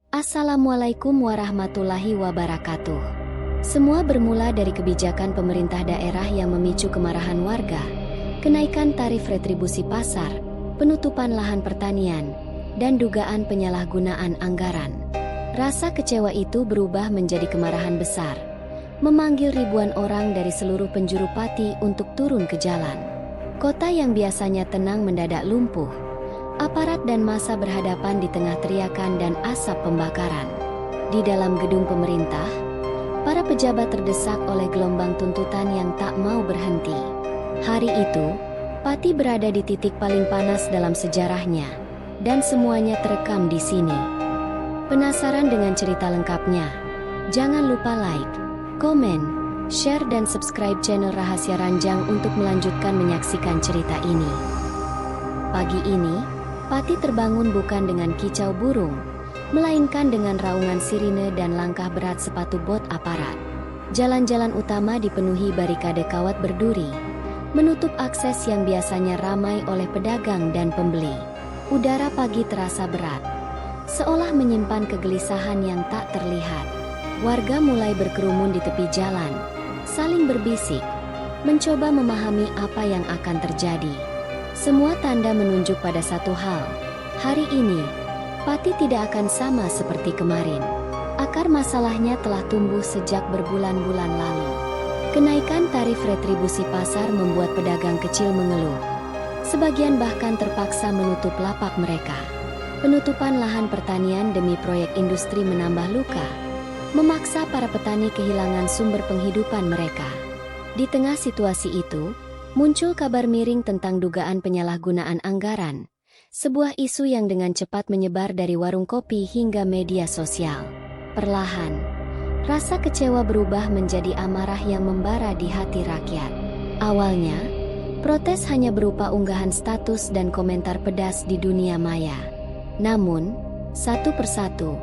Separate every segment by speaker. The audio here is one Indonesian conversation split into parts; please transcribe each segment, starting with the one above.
Speaker 1: Assalamualaikum warahmatullahi wabarakatuh. Semua bermula dari kebijakan pemerintah daerah yang memicu kemarahan warga, kenaikan tarif retribusi pasar, penutupan lahan pertanian, dan dugaan penyalahgunaan anggaran. Rasa kecewa itu berubah menjadi kemarahan besar, memanggil ribuan orang dari seluruh penjuru Pati untuk turun ke jalan. Kota yang biasanya tenang mendadak lumpuh. Aparat dan massa berhadapan di tengah teriakan dan asap pembakaran. Di dalam gedung pemerintah, para pejabat terdesak oleh gelombang tuntutan yang tak mau berhenti. Hari itu, Pati berada di titik paling panas dalam sejarahnya, dan semuanya terekam di sini. Penasaran dengan cerita lengkapnya? Jangan lupa like, komen, share dan subscribe channel Rahasia Ranjang untuk melanjutkan menyaksikan cerita ini. Pagi ini, Pati terbangun bukan dengan kicau burung, melainkan dengan raungan sirine dan langkah berat sepatu bot aparat. Jalan-jalan utama dipenuhi barikade kawat berduri, menutup akses yang biasanya ramai oleh pedagang dan pembeli. Udara pagi terasa berat, seolah menyimpan kegelisahan yang tak terlihat. Warga mulai berkerumun di tepi jalan, saling berbisik, mencoba memahami apa yang akan terjadi. Semua tanda menunjuk pada satu hal. Hari ini, Pati tidak akan sama seperti kemarin. Akar masalahnya telah tumbuh sejak berbulan-bulan lalu. Kenaikan tarif retribusi pasar membuat pedagang kecil mengeluh. Sebagian bahkan terpaksa menutup lapak mereka. Penutupan lahan pertanian demi proyek industri menambah luka, memaksa para petani kehilangan sumber penghidupan mereka. Di tengah situasi itu, muncul kabar miring tentang dugaan penyalahgunaan anggaran, sebuah isu yang dengan cepat menyebar dari warung kopi hingga media sosial. Perlahan, rasa kecewa berubah menjadi amarah yang membara di hati rakyat. Awalnya, protes hanya berupa unggahan status dan komentar pedas di dunia maya. Namun, satu persatu,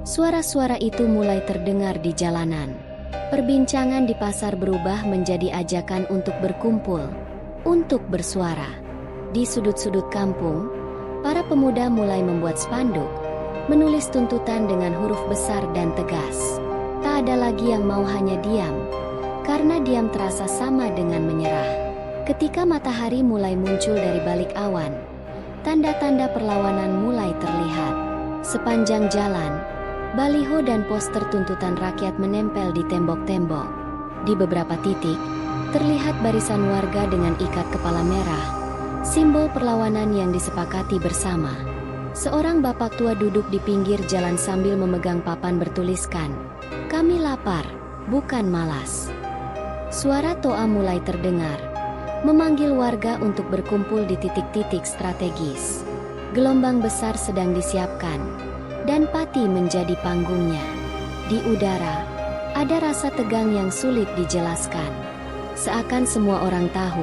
Speaker 1: suara-suara itu mulai terdengar di jalanan. Perbincangan di pasar berubah menjadi ajakan untuk berkumpul, untuk bersuara. Di sudut-sudut kampung, para pemuda mulai membuat spanduk, menulis tuntutan dengan huruf besar dan tegas. Tak ada lagi yang mau hanya diam, karena diam terasa sama dengan menyerah. Ketika matahari mulai muncul dari balik awan, tanda-tanda perlawanan mulai terlihat. Sepanjang jalan, baliho dan poster tuntutan rakyat menempel di tembok-tembok. Di beberapa titik, terlihat barisan warga dengan ikat kepala merah, simbol perlawanan yang disepakati bersama. Seorang bapak tua duduk di pinggir jalan sambil memegang papan bertuliskan, "Kami lapar, bukan malas." Suara toa mulai terdengar, memanggil warga untuk berkumpul di titik-titik strategis. Gelombang besar sedang disiapkan, dan Pati menjadi panggungnya. Di udara, ada rasa tegang yang sulit dijelaskan. Seakan semua orang tahu,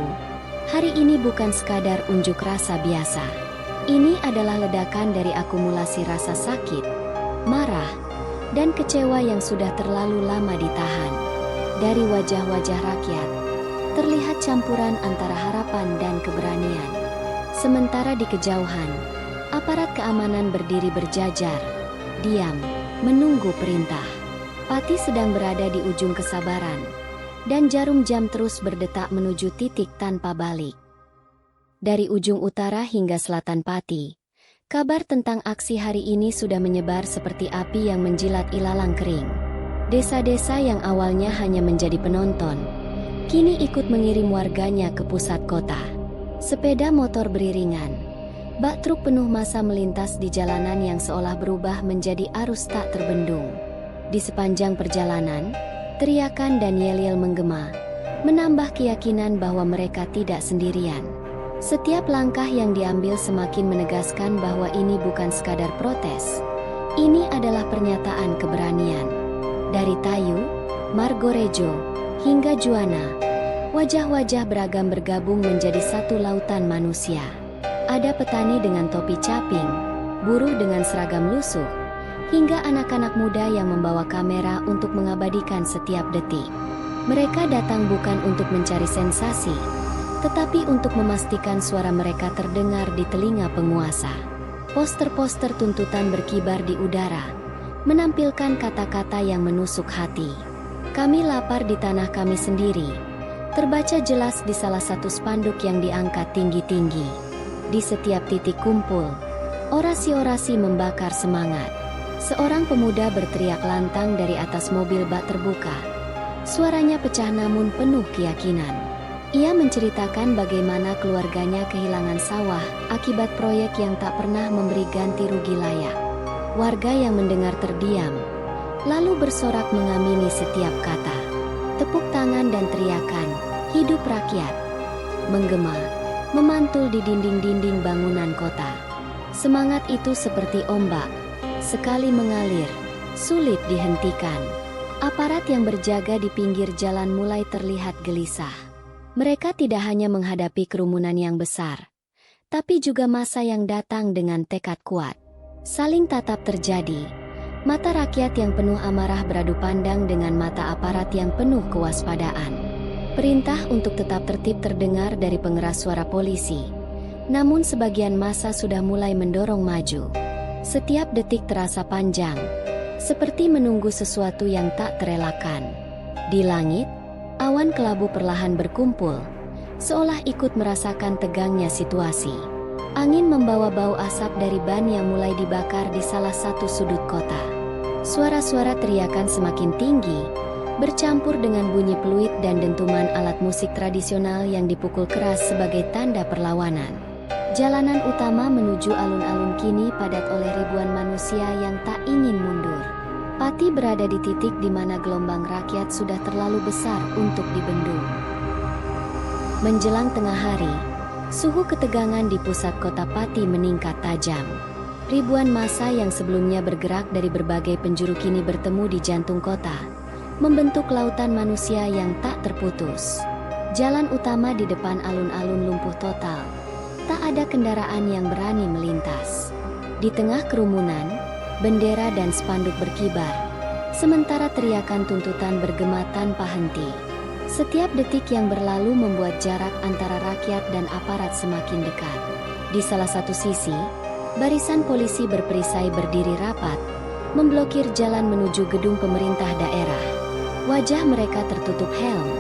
Speaker 1: hari ini bukan sekadar unjuk rasa biasa. Ini adalah ledakan dari akumulasi rasa sakit, marah, dan kecewa yang sudah terlalu lama ditahan. Dari wajah-wajah rakyat, terlihat campuran antara harapan dan keberanian. Sementara di kejauhan, aparat keamanan berdiri berjajar, diam, menunggu perintah. Pati sedang berada di ujung kesabaran, dan jarum jam terus berdetak menuju titik tanpa balik. Dari ujung utara hingga selatan Pati, kabar tentang aksi hari ini sudah menyebar seperti api yang menjilat ilalang kering. Desa-desa yang awalnya hanya menjadi penonton, kini ikut mengirim warganya ke pusat kota. Sepeda motor beriringan, bak truk penuh massa melintas di jalanan yang seolah berubah menjadi arus tak terbendung. Di sepanjang perjalanan, teriakan dan yel-yel menggema, menambah keyakinan bahwa mereka tidak sendirian. Setiap langkah yang diambil semakin menegaskan bahwa ini bukan sekadar protes. Ini adalah pernyataan keberanian. Dari Tayu, Margorejo, hingga Juwana, wajah-wajah beragam bergabung menjadi satu lautan manusia. Ada petani dengan topi caping, buruh dengan seragam lusuh, hingga anak-anak muda yang membawa kamera untuk mengabadikan setiap detik. Mereka datang bukan untuk mencari sensasi, tetapi untuk memastikan suara mereka terdengar di telinga penguasa. Poster-poster tuntutan berkibar di udara, menampilkan kata-kata yang menusuk hati. "Kami lapar di tanah kami sendiri," terbaca jelas di salah satu spanduk yang diangkat tinggi-tinggi. Di setiap titik kumpul, orasi-orasi membakar semangat. Seorang pemuda berteriak lantang dari atas mobil bak terbuka. Suaranya pecah namun penuh keyakinan. Ia menceritakan bagaimana keluarganya kehilangan sawah akibat proyek yang tak pernah memberi ganti rugi layak. Warga yang mendengar terdiam, lalu bersorak mengamini setiap kata. Tepuk tangan dan teriakan, "Hidup rakyat!" menggema, memantul di dinding-dinding bangunan kota. Semangat itu seperti ombak, sekali mengalir, sulit dihentikan. Aparat yang berjaga di pinggir jalan mulai terlihat gelisah. Mereka tidak hanya menghadapi kerumunan yang besar, tapi juga massa yang datang dengan tekad kuat. Saling tatap terjadi. Mata rakyat yang penuh amarah beradu pandang dengan mata aparat yang penuh kewaspadaan. Perintah untuk tetap tertib terdengar dari pengeras suara polisi. Namun sebagian massa sudah mulai mendorong maju. Setiap detik terasa panjang, seperti menunggu sesuatu yang tak terelakkan. Di langit, awan kelabu perlahan berkumpul, seolah ikut merasakan tegangnya situasi. Angin membawa bau asap dari ban yang mulai dibakar di salah satu sudut kota. Suara-suara teriakan semakin tinggi, bercampur dengan bunyi peluit dan dentuman alat musik tradisional yang dipukul keras sebagai tanda perlawanan. Jalanan utama menuju alun-alun kini padat oleh ribuan manusia yang tak ingin mundur. Pati berada di titik di mana gelombang rakyat sudah terlalu besar untuk dibendung. Menjelang tengah hari, suhu ketegangan di pusat kota Pati meningkat tajam. Ribuan massa yang sebelumnya bergerak dari berbagai penjuru kini bertemu di jantung kota, membentuk lautan manusia yang tak terputus. Jalan utama di depan alun-alun lumpuh total. Tak ada kendaraan yang berani melintas. Di tengah kerumunan, bendera dan spanduk berkibar, sementara teriakan tuntutan bergema tanpa henti. Setiap detik yang berlalu membuat jarak antara rakyat dan aparat semakin dekat. Di salah satu sisi, barisan polisi berperisai berdiri rapat, memblokir jalan menuju gedung pemerintah daerah. Wajah mereka tertutup helm,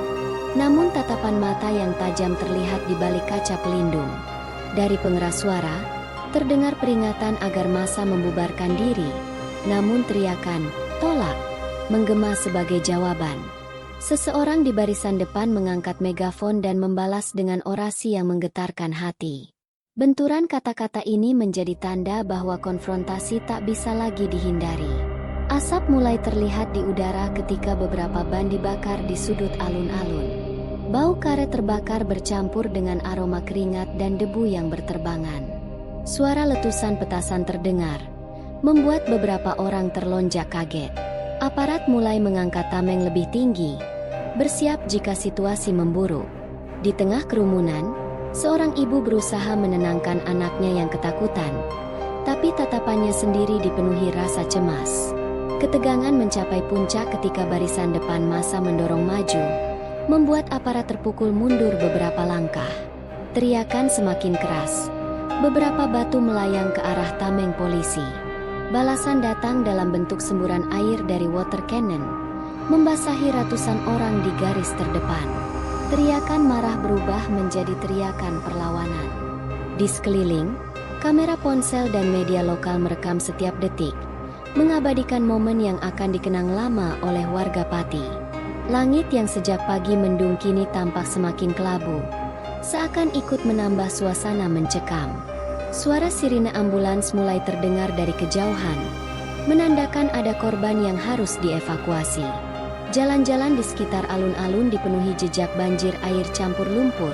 Speaker 1: namun tatapan mata yang tajam terlihat di balik kaca pelindung. Dari pengeras suara, terdengar peringatan agar massa membubarkan diri, namun teriakan, "Tolak!" menggema sebagai jawaban. Seseorang di barisan depan mengangkat megafon dan membalas dengan orasi yang menggetarkan hati. Benturan kata-kata ini menjadi tanda bahwa konfrontasi tak bisa lagi dihindari. Asap mulai terlihat di udara ketika beberapa ban dibakar di sudut alun-alun. Bau karet terbakar bercampur dengan aroma keringat dan debu yang berterbangan. Suara letusan petasan terdengar, membuat beberapa orang terlonjak kaget. Aparat mulai mengangkat tameng lebih tinggi, bersiap jika situasi memburuk. Di tengah kerumunan, seorang ibu berusaha menenangkan anaknya yang ketakutan, tapi tatapannya sendiri dipenuhi rasa cemas. Ketegangan mencapai puncak ketika barisan depan massa mendorong maju, membuat aparat terpukul mundur beberapa langkah. Teriakan semakin keras. Beberapa batu melayang ke arah tameng polisi. Balasan datang dalam bentuk semburan air dari water cannon, membasahi ratusan orang di garis terdepan. Teriakan marah berubah menjadi teriakan perlawanan. Di sekeliling, kamera ponsel dan media lokal merekam setiap detik, mengabadikan momen yang akan dikenang lama oleh warga Pati. Langit yang sejak pagi mendung kini tampak semakin kelabu, seakan ikut menambah suasana mencekam. Suara sirine ambulans mulai terdengar dari kejauhan, menandakan ada korban yang harus dievakuasi. Jalan-jalan di sekitar alun-alun dipenuhi jejak banjir air campur lumpur,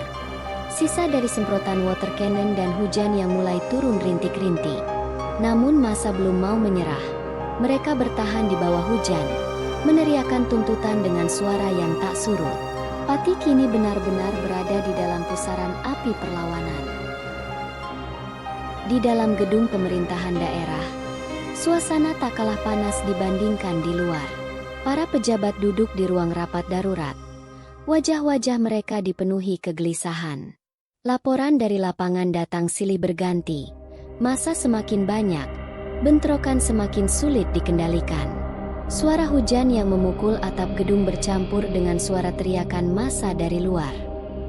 Speaker 1: sisa dari semprotan water cannon dan hujan yang mulai turun rintik-rintik. Namun massa belum mau menyerah. Mereka bertahan di bawah hujan, meneriakan tuntutan dengan suara yang tak surut. Pati kini benar-benar berada di dalam pusaran api perlawanan. Di dalam gedung pemerintahan daerah, suasana tak kalah panas dibandingkan di luar. Para pejabat duduk di ruang rapat darurat. Wajah-wajah mereka dipenuhi kegelisahan. Laporan dari lapangan datang silih berganti. Massa semakin banyak, Bentrokan semakin sulit dikendalikan. Suara hujan yang memukul atap gedung bercampur dengan suara teriakan massa dari luar.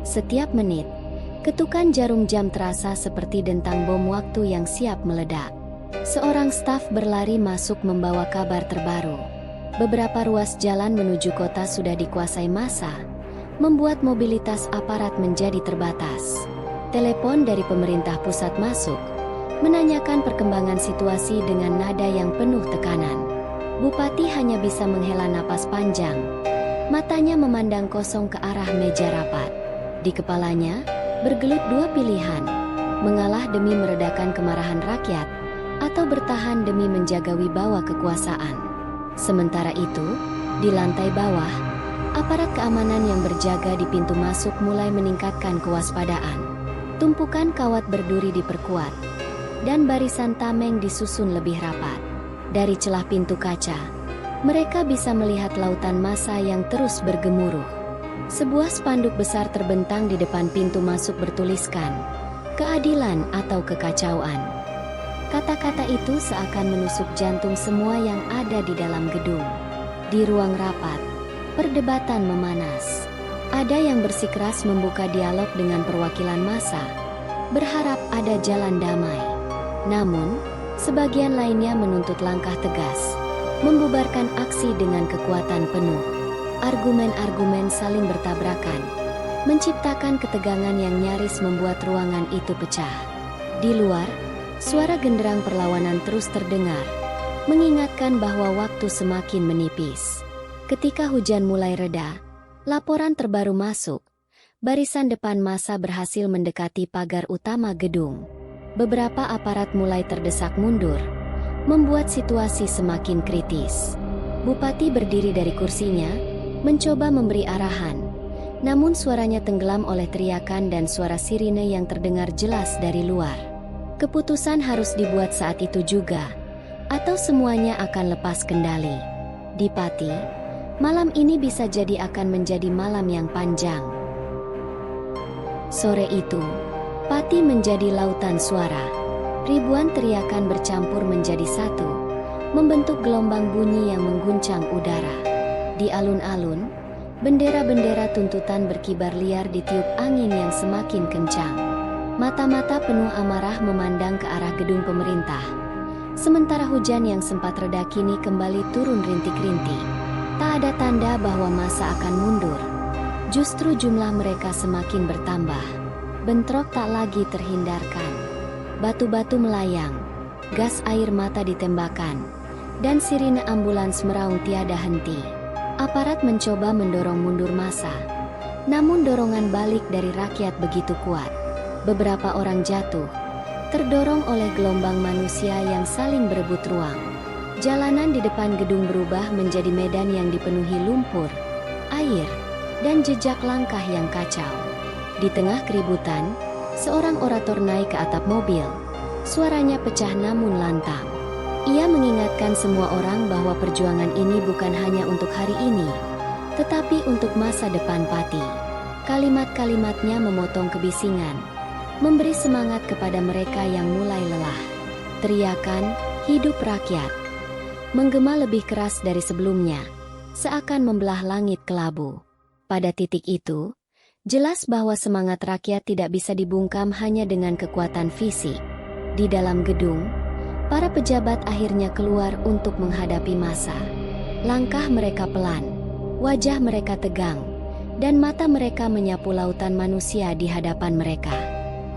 Speaker 1: Setiap menit, ketukan jarum jam terasa seperti dentang bom waktu yang siap meledak. Seorang staf berlari masuk membawa kabar terbaru. Beberapa ruas jalan menuju kota sudah dikuasai massa, membuat mobilitas aparat menjadi terbatas. Telepon dari pemerintah pusat masuk, menanyakan perkembangan situasi dengan nada yang penuh tekanan. Bupati hanya bisa menghela napas panjang. Matanya memandang kosong ke arah meja rapat. Di kepalanya, bergelut dua pilihan. Mengalah demi meredakan kemarahan rakyat, atau bertahan demi menjaga wibawa kekuasaan. Sementara itu, di lantai bawah, aparat keamanan yang berjaga di pintu masuk mulai meningkatkan kewaspadaan. Tumpukan kawat berduri diperkuat, dan barisan tameng disusun lebih rapat. Dari celah pintu kaca, mereka bisa melihat lautan massa yang terus bergemuruh. Sebuah spanduk besar terbentang di depan pintu masuk bertuliskan, "Keadilan atau kekacauan." Kata-kata itu seakan menusuk jantung semua yang ada di dalam gedung. Di ruang rapat, perdebatan memanas. Ada yang bersikeras membuka dialog dengan perwakilan massa, berharap ada jalan damai. Namun, sebagian lainnya menuntut langkah tegas, membubarkan aksi dengan kekuatan penuh. Argumen-argumen saling bertabrakan, menciptakan ketegangan yang nyaris membuat ruangan itu pecah. Di luar, suara genderang perlawanan terus terdengar, mengingatkan bahwa waktu semakin menipis. Ketika hujan mulai reda, laporan terbaru masuk. Barisan depan massa berhasil mendekati pagar utama gedung. Beberapa aparat mulai terdesak mundur, membuat situasi semakin kritis. Bupati berdiri dari kursinya, mencoba memberi arahan, namun suaranya tenggelam oleh teriakan dan suara sirine yang terdengar jelas dari luar. Keputusan harus dibuat saat itu juga, atau semuanya akan lepas kendali. Di Pati, malam ini bisa jadi akan menjadi malam yang panjang. Sore itu, Pati menjadi lautan suara. Ribuan teriakan bercampur menjadi satu, membentuk gelombang bunyi yang mengguncang udara. Di alun-alun, bendera-bendera tuntutan berkibar liar ditiup angin yang semakin kencang. Mata-mata penuh amarah memandang ke arah gedung pemerintah. Sementara hujan yang sempat reda kini kembali turun rintik-rintik. Tak ada tanda bahwa massa akan mundur. Justru jumlah mereka semakin bertambah. Bentrok tak lagi terhindarkan. Batu-batu melayang, gas air mata ditembakkan, dan sirine ambulans meraung tiada henti. Aparat mencoba mendorong mundur massa, namun dorongan balik dari rakyat begitu kuat. Beberapa orang jatuh, terdorong oleh gelombang manusia yang saling berebut ruang. Jalanan di depan gedung berubah menjadi medan yang dipenuhi lumpur, air, dan jejak langkah yang kacau. Di tengah keributan, seorang orator naik ke atap mobil. Suaranya pecah namun lantang. Ia mengingatkan semua orang bahwa perjuangan ini bukan hanya untuk hari ini, tetapi untuk masa depan Pati. Kalimat-kalimatnya memotong kebisingan, memberi semangat kepada mereka yang mulai lelah. Teriakan, "Hidup rakyat!" menggema lebih keras dari sebelumnya, seakan membelah langit kelabu. Pada titik itu, jelas bahwa semangat rakyat tidak bisa dibungkam hanya dengan kekuatan fisik. Di dalam gedung, para pejabat akhirnya keluar untuk menghadapi massa. Langkah mereka pelan, wajah mereka tegang, dan mata mereka menyapu lautan manusia di hadapan mereka.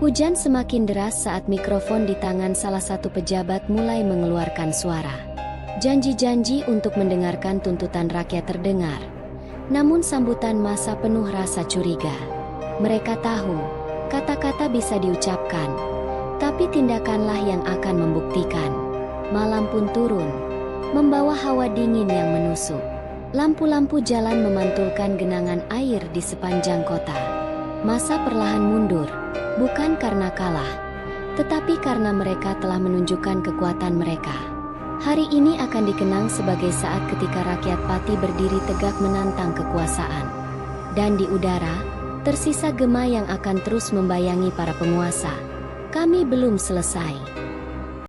Speaker 1: Hujan semakin deras saat mikrofon di tangan salah satu pejabat mulai mengeluarkan suara. Janji-janji untuk mendengarkan tuntutan rakyat terdengar. Namun sambutan massa penuh rasa curiga. Mereka tahu, kata-kata bisa diucapkan, tapi tindakanlah yang akan membuktikan. Malam pun turun, membawa hawa dingin yang menusuk. Lampu-lampu jalan memantulkan genangan air di sepanjang kota. Massa perlahan mundur, bukan karena kalah, tetapi karena mereka telah menunjukkan kekuatan mereka. Hari ini akan dikenang sebagai saat ketika rakyat Pati berdiri tegak menantang kekuasaan. Dan di udara, tersisa gema yang akan terus membayangi para penguasa. Kami belum selesai.